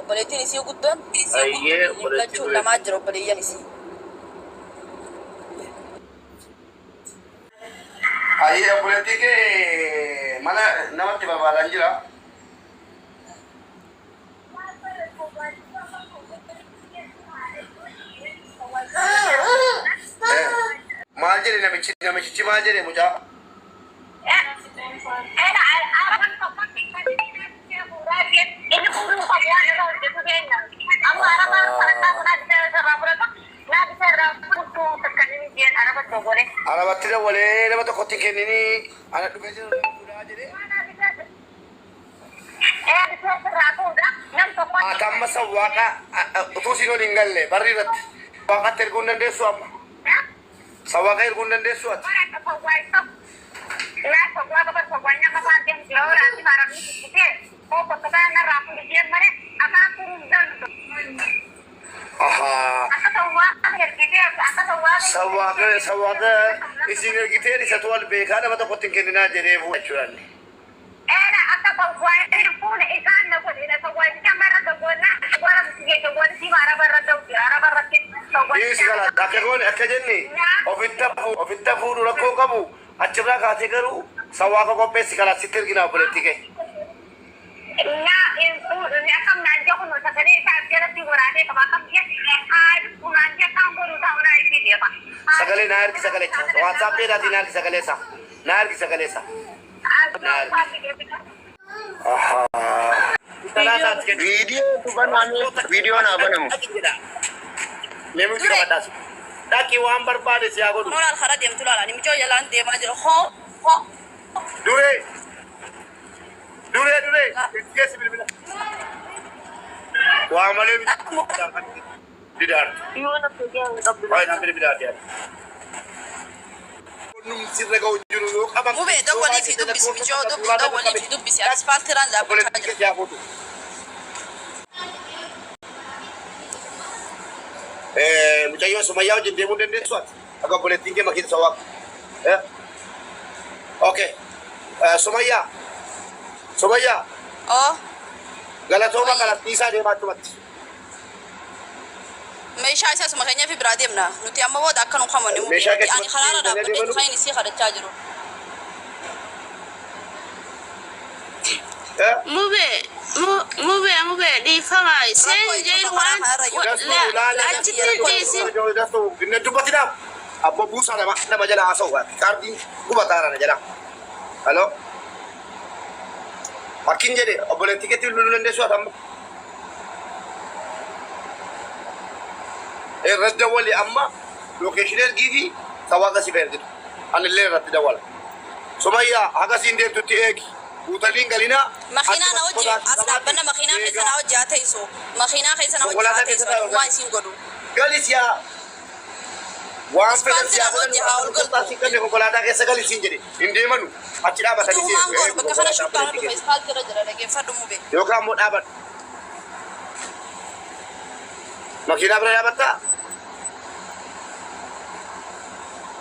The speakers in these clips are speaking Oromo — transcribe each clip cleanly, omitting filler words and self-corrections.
Obboleettiin isii guddoon gachuun lamaa jira obboleeyyan isii. Ayyee obboleettii kee mana namatti barbaadan jira. Maal jedhe namichi maal jedhe mucaa? Arabatti dabalee nama tokkotti kennini ana dhufee jiru fuudhaa jedhee. Atamma sawwaaqa utuu siin ol hin galle barri irratti waaqatti erguu hin dandeessu amma. Sawwaaqa erguu hin dandeessu ati. Sawwaaqa isin ergiteen isa tuwal beekaa nama tokkotti hin kenninaa jedhee fuudha jechuudhaan. Akka jenni ofitti fuudhu rakkoo qabu achirraa kaatee garuu sawwaaqa qopheessi kanaa sitti erginaa obboleettii kee. Sagalee naa ergi sagalee WhatsApp daatii naa ergi sagalee isaa naa ergi sagalee isaa. Video naa banamu. Nemu jira badaasu. Daki waan barbaade si haa godhu. Noolaal karaa deemtu laala nimichoo jalaan deemaa jira hoo. Duree. Geessi bilbila. Waa malee bidaar. Wayi naa bidaar yaa. Sirra ga'u jiru yoo qaban. Mubee dawwalii fi dubbisi michoo dawwalii fi dubbisi asfaaltiraan dhaabbachaa jira. Mucayyoo Sumayyaa wajjin deemuu dandeessu ati akka obboleettiin kee makiinsa waaqa. Okay. Sumayyaa. Galatooma kalaqqiisaa deemaa tumatti. Meeshaa isaa suma keenyaa fi biraa deemna. Nuti amma booda akka nu qabanne ani karaara dhaabbadhee kan isii kadhachaa jiru. Mube dhiifama seen jeen waan achitti dhiisin. Inni dubbatiidhaaf abbo buusaa nama jala haasa'u kaardiin gubataara jala. Halo. Akkin jedhe obboleettii keetti bilbiluu dandeessu ati amma. Irratti dawwali amma lookeeshinii ergii fi sawwaaqa si ergitu. Anillee irratti dawwala. Sumayyaa haga siin deemtutti eegi. Utaliin galinaa. Makiinaa na hojii as dhaabbanna makiinaa keessa na hojii haa teessu. Makiinaa keessa na hojii haa teessu waan isiin godhu. Galis yaa. Waan fedhan siyaa godhan konkolaataa keessa galis siin jedhe hin deemanu achi dhaabatanii siin. Tuumaan godhu bakka kana shukkaana dhufe ispaaltira jira dhageeffadhu mube. Yookaan immoo dhaabadhu. Makiinaa bira dhaabattaa?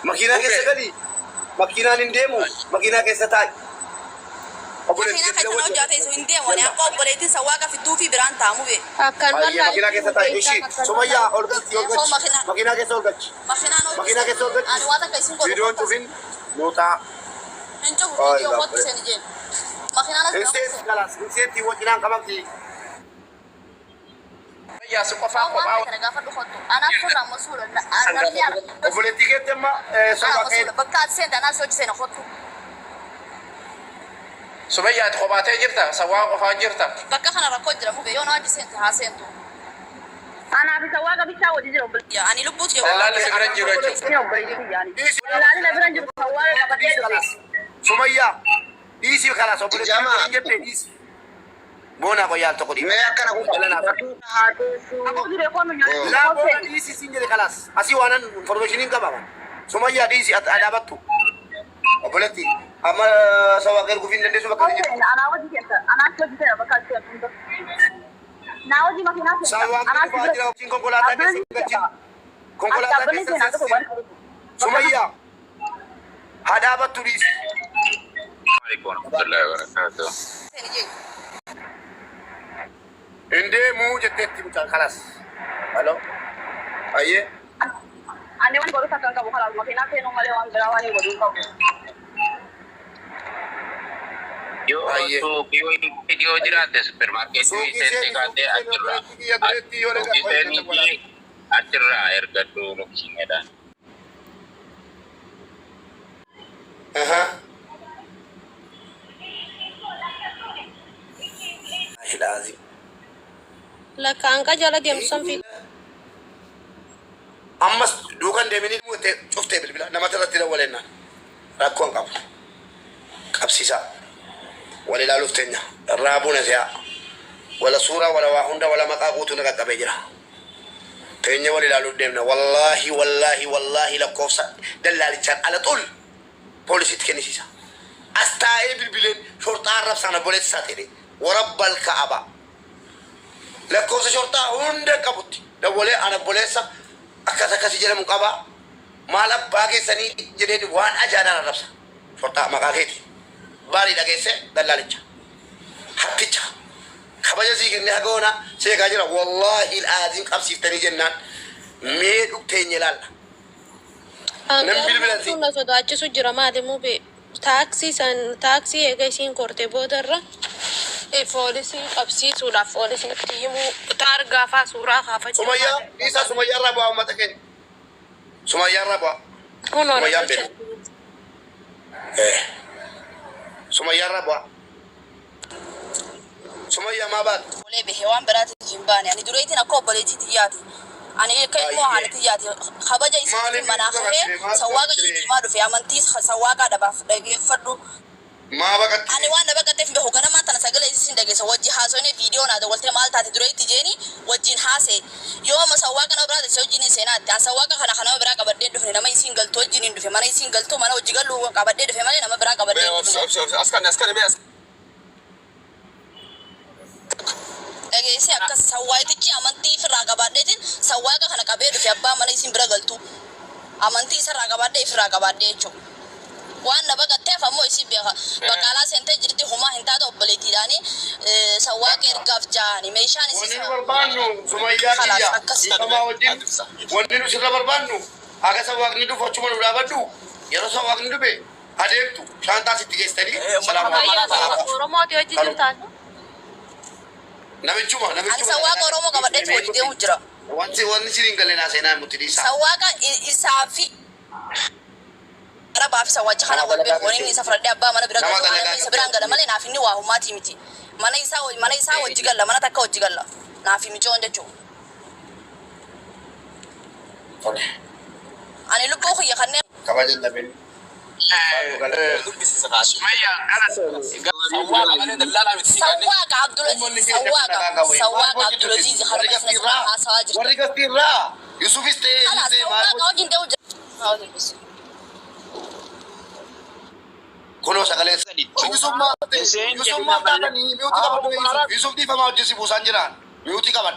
Makiinaa keessa galii. Makiinaan hin deemu. Makiinaa keessa taa'i. Makiinaa keessa na hojii haa teessu hin deemu. Ani akka obboleettiin sawwaaqa fidduu fi biraan ta'a mube. Makiinaa keessa taa'i. Ishii Sumayyaa ol galchi. Makiinaa keessa ol galchi. Makiinaa keessa ol galchi. Ani waan akka isin godhu. Viidiyoon cufin mootaa. Hin cufu viidiyoo mootu seen ijeen. Makiinaan as Inseetti kalas. Inseetti wajjinaan qabamti. Ya su qofa qofa. Obboleettii keetti amma soba kee. Bakka ati seenta anaa sochi seena kottu. Sumayyaa ati kophaatee jirta sawwaa qofaa jirta. Bakka kana rakkoo jira mube yoo na hojii seente haa seentu. Anaa fi sawwaaqa bichaa wajji jira obboleettii. Ani lubbuutu jiru. Laalli si bira jiru jechuudha. Laalli na bira jiru sawwaaqa qabatee dhufe. Sumayyaa dhiisii kalas obboleettii keetti jettee dhiisii. Bona koyal to kodi. Me akkana ku balana. Aku dire kono nyaa. La bona disi sinjere kalas. Asi wanan information qaba. Sumayya disi adabattu. Obboleti amma sawa ger gufin dandeessu bakka jiru. Ana wajji keessa. Ana wajji keessa bakka jiru. Na wajji makina keessa. Sawa ger gufin konkolaataa keessa galchi. Konkolaataa keessa. سمية هذا بتريس عليكم ورحمة الله وبركاته. عندي مو جتتي بتاع خلاص الو ايه Ani wan baru sakan kamu halal makina kenu male wan berawani baru kamu. Yo tu video jirate supermarket ini sekate acara. Kita ni acara air gadu nuksingnya dah. لازم لك أنك جلد يمسون في أمس دوكان دمني موت شفته بالبلا نما ترى تلا ولا لنا راكون قب سيسا ولا لا لفتنا رابونا سيا ولا صورة ولا واحدة ولا مقابوت نك كبيرة تيني ولا لا لودمنا والله لا كوسا دلالي شان على طول بوليس تكني سيسا أستاي بالبلين شرطة عرب سنة بوليس ساتيري ورب الكعبة لا كوسا شرطة هندا كبوتي دولة أنا بوليسا أكثر كسيجنا مقابا مالا باقي سني جديد وان أجانا نفسه شرطة مقاهيتي باري لقيسة دلاليجا حتىجا خبجة سيكن نهجونا سيكاجرا والله العظيم خمسة تاني جنان ميل وتاني لالا نمبل بلادي سونا سودا أجلس جرما دمو بي تاكسي إيجاسين كورتي بودرة فوليسي قبسي سودا فوليسي تيمو تارجع فاسورا خافة سمية إيسا سمية ربوا وما تكين سمية ربوا سمية بيل سمية ربوا سمية ما بعد ولا بهوان برات الجنبان يعني دلوقتي نكوب بليتي تياتي أنا كي مو على تياتي خبجة يسمى مناخه سواقة جدي ما دفع منتيس سواقة دبا فدو ما بقت أنا وانا بقى تفهم بهوجنا ما تنسجل إيش دقيقة سوى جهازوني فيديو نادا قلت مال تاتي دلوقتي تجيني وجين حاسة يوم سواقة أنا براد سوى جيني سينات يعني سواقة خنا برا كبردي دفعنا ما يسين قلتو جيني دفع ما يسين قلتو ما نوجي قلوا كبردي دفع ما لنا برا كبردي أسكن بس. Egeese akka sawwaayitichi amantii irraa qabaadheetiin sawwaaqa kana qabee dhufe abbaa mana isin bira galtu amantii isarraa qabaadhee ifirraa qabaadhee jechuudha. Waan na baqatteef ammoo isin beeka baqaalaa seentee jirti humaa hin taate obboleettiidhaani sawwaaqa ergaaf ja'ani meeshaan isin barbaannu sumayyaa kiyya kamaa wajjin wanni nu sirra barbaannu akka sawwaaqni dhufu achuma nu dhaabadhu yeroo sawwaaqni dhufe adeemtu shaantaa sitti geessitanii salaamu Oromooti hojii jirtaatu. namichuma Ani sawwaaqa Oromoo qabadheetu wajji deemu jira. wanni siriin galeenaa seenaa mutidhiisa Sawwaaqa isaa fi Arabaa fi sawwaachi kana wal beeku wani isa fudhadhee abbaa mana bira galu mana isa biraan gala malee naaf inni waa humaatii miti. Mana isaa wajji galla mana takka wajji galla naaf micoon jechuudha. Ani lubbuu kiyya kanneen kabajan dhabin sawwaaqa Abdulaziz harma isna sana haasawaa jirta. warri gastirraa yusufis ta'ee Sawwaaqa wajjin deemu jira. kunoo sagalee sadi Yusuf maaf taatanii mi'uuti qaban Yusuf dhiifamaa hojii si buusaan jiraan mi'uuti qaban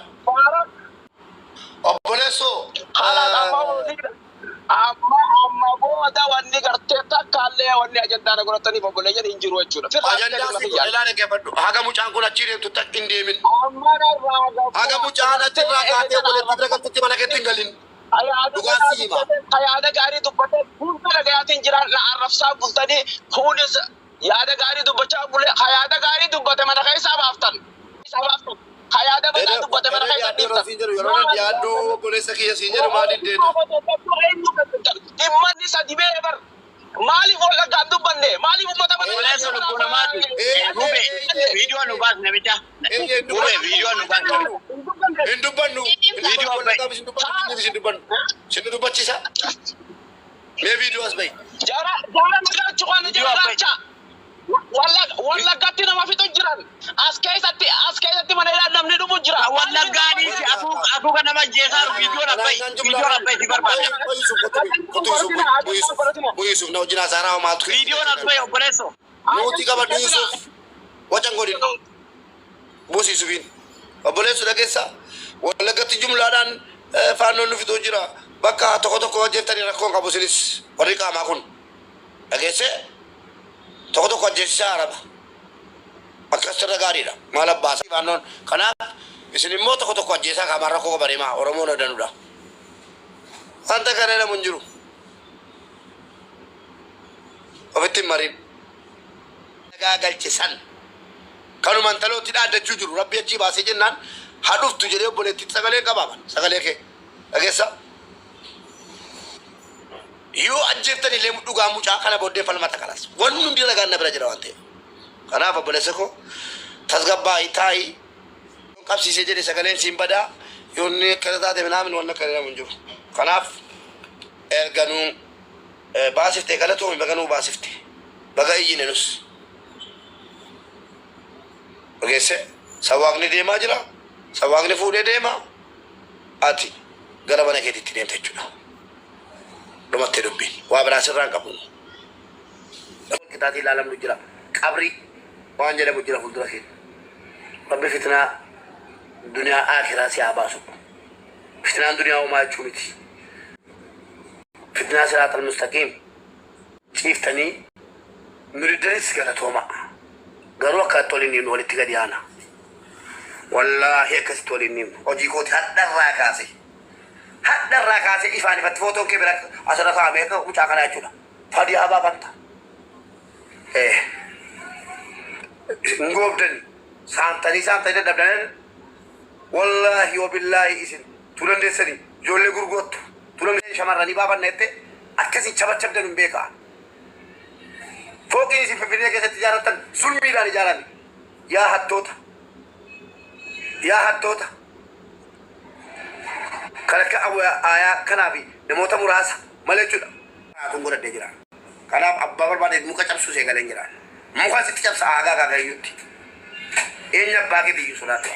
obboleessoo amma booda wanni gartee takkaallee wanni ajandaa godhatanii obboleeyyan hin jiru jechuudha. ajandaa si ilaalee geeffadhu haga mucaan kun achi deemtu takka hin deemin haga mucaan achi irraa kaatee obboleetti bira galtutti mana keetti hin galin dhugaan si hima. yaada gaarii dubbatee fuulta dhagayaatiin jiraan na arrabsaa bultanii kunis yaada gaarii dubbachaa bule yaada gaarii dubbate mana keessaa baaftan. Hayada badaa dubbate mana keessaa dhiiftan. yeroo yaaddu obboleessa kiyya siin jedhu maaliif deemu Immanni sadi bee bar maaliif wallaggaan dubbanne maaliif ummata Obboleessa lubbuun namaati. Gube viidiyoo nu baas namicha. Gube viidiyoo nu baas namicha. hin dubbannu Viidiyoo ba'i. hin dubbannu sin dubbachisa mee viidiyoo as ba'i Jara nagaachu kan jira racha. Wallaggaatti nama fixu jiran as keessatti mana ilaa namni dhumu jira. Wallaggaanii si afuuka nama jeesaaru viidiyoo rabba'i. Viidiyoo rabba'i si barbaada. Yusuf na wajjin haasaraa maatu Viidiyoo rabba'i obboleessoo. nuti qabadhu Yusuf wacan godhin buusi Yusufiin obboleessu dhageessa wallaggatti jumlaadhaan faannoon nu fixuu jira bakka tokko hojjettanii rakkoon qabu isinis warri qaamaa kun dhageesse tokko hojjechisaa araba akkas irra gaariidha maal abbaasa faannoon kanaaf isin immoo tokko hojjechisaa qaamaa rakkoo bareemaa oromoon odanudha wanta kana namun jiru ofitti mariin nagaa galchisan kanumaan talootti dhaaddachuu jiru rabbi achii baasee jennaan haa dhuftu jedhee obboleetti sagalee qabaaban sagalee kee dhageessa yoo ajjeeftanii illee dhugaa mucaa kana booddee falmata kanas wanni hundi ragaan na bira jira waan ta'eef kanaaf obboleessa koo tasgabbaa'ii taa'ii qabsiisee jedhe sagaleen siin badaa yoonni akkana taate minaamin wanna akkana namun jiru kanaaf erganuu baasiftee galatoomi baganuu baasifte baga iyyine nus dhageesse sawaaqni deemaa jira sawaaqni fuudhee deemaa ati gara mana keetitti deemte jechuudha dhumatti dubbiin waa biraa sirraan qabu kitaati ilaalamnu jira qabri waan jedhamu jira fuuldura kee rabbi fitnaa duniyaa aakiraa si haa baasu fitnaan duniyaa uumaa jechuu miti fitnaa siraatal mustaqiim ciiftanii nuriddanis galatooma garuu akka tolin himnu walitti gadi aana wallaahi akkasitti waliin himnu hojii kooti hadharraa kaase ifaan ifatti footoon kee bira asirra kaa'amee akka mucaa kanaa jechuudha fadii haa baafanta ngoobdani saamtanii dadhabdanii wallaahi wabillaahi isin tulandeessanii ijoollee gurgoottu tulandeessanii shamarranii baafanna jette akkasiin chabachabdan hin beekaa fooqiin isin finfinnee keessatti ijaarrattan sulmiidhaan ijaarame yaa hattoota kan akka aayaa kanaafi namoota muraasa malee jechuudha kun godhadhee jira kanaaf abbaa barbaade muka cabsuu see galeen jira muka sitti cabsa aagaa kaagayyuutti eenyu abbaa kee biyyu sodaate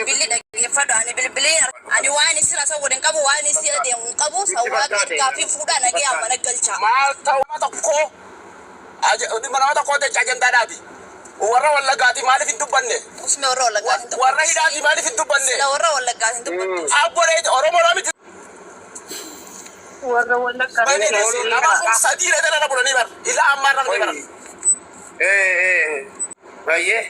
billi dhaggeeffadhu ani bilbileen ani waan isin asa waliin qabu waan isin adeemu qabu sawwaa ergaa fi fuudhaa nagee amma naggalcha maal ta'u tokko mana tokko jecha ajandaadhaati warra wallagaati maaliif hin dubbanne usme warra wallagaati warra hidhaati maaliif hin dubbanne la warra wallagaati dubbanne abbolee oromoo miti warra wallagaati nama sadii dhala bulanii bar ila ammaa namni bar baay'ee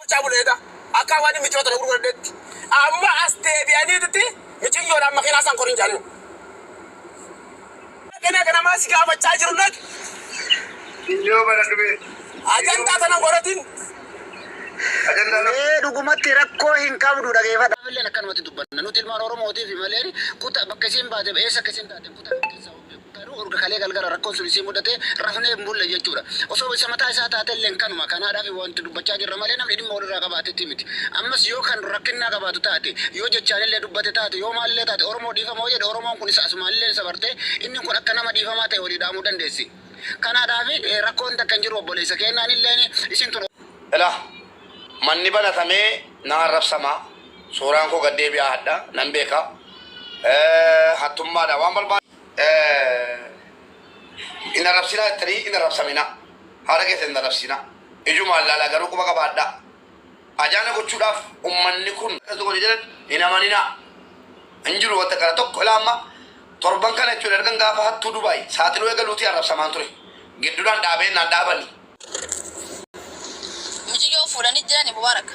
mucaa buleedha akka waan michoota gurgurdeetti amma as deebi'aniitti miciyyoodhaan makiinaa isaan korin jaanu kana maasi gaafachaa jiru nag yoo bara dhube ajandaa tana godhatin dhugumatti rakkoo hin qabdu dhageeffadha. Illee akkanumatti dubbanna nuti ilmaan Oromootiif malee kutaa bakka isiin baate eessa akka isiin taate kutaa garuu urga kalee galgala rakkoon sun isiin mudate rafnee hin bulle jechuudha. Osoo isa mataa isaa taate illee kanuma kanaadhaaf wanti dubbachaa jirra malee namni dhimma walirraa qabaatetti miti. Ammas yoo kan rakkinnaa qabaatu taate yoo jechaan illee dubbate taate yoo maalillee taate Oromoo dhiifamoo jedhe Oromoon kun isa asumaallee sabarte inni kun akka nama dhiifamaa ta'e walii dhaamuu dandeessi. Kanaadhaaf rakkoon takka hin jiru obboleessa kennaan illee isin tun. manni banatamee na arrabsama suuraan koo gaddeebi'aa hadha nan beeka hattummaadha waan barbaade in arrabsina jettanii in arrabsamina haadha keessa in arrabsina ijumaan laala garuu quba qabaadha ajaana gochuudhaaf ummanni kun tokko jedhan hin amanina hin jiru wanta kana tokko ilaama torban kana jechuudha ergan gaafa hattuu Dubaay saaxiluu eegaluutii arrabsamaan ture gidduudhaan dhaabee naan dhaabani fuudhanii jirani Mubarak.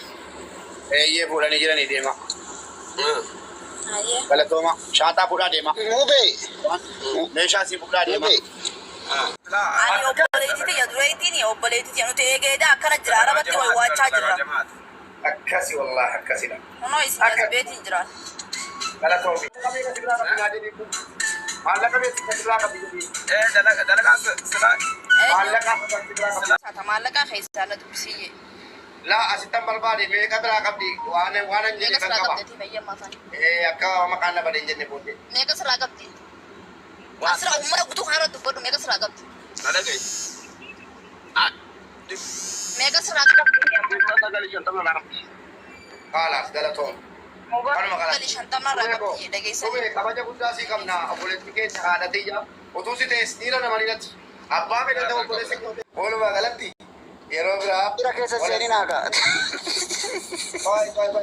Eeyyee fuudhanii jirani deema. Galatooma shaataa fuudhaa deema. Meeshaa si fuudhaa deema. Ani obboleettii ya dureettii obboleettii nuti eegeedha akkana jira arabatti way waachaa jirra. Akkasi wallahi akkasidha. Kunoo isin beetiin jira. Galatoomi. Maallaqa beeksisa sirraa qabdi. Dalagaa sirraa. Maallaqa keessaa na dubbisiyye. La asitan barbaade meeqa biraa qabdi waan hin jenne kan qaba. Akka maqaan nama hin jenne booddee. Meeqa sirraa qabdi? Asirra uummata guutuu haara dubbadhu meeqa sirraa qabdi? Dalagaa. Meeqa sirraa qabdi? Kaalas galatoom. Kanuma kalas. Galii shantamarraa qabdi dhageessa. Kabaja guddaa sii qabna obboleetti keenya haadha tiyya. Utuu si ta'es dhiira nama ni natti. Abbaa fedhata obboleessi. Oolumaa galatti. Yeroo biraa. Bira keessa seenii naagaa. باي باي باي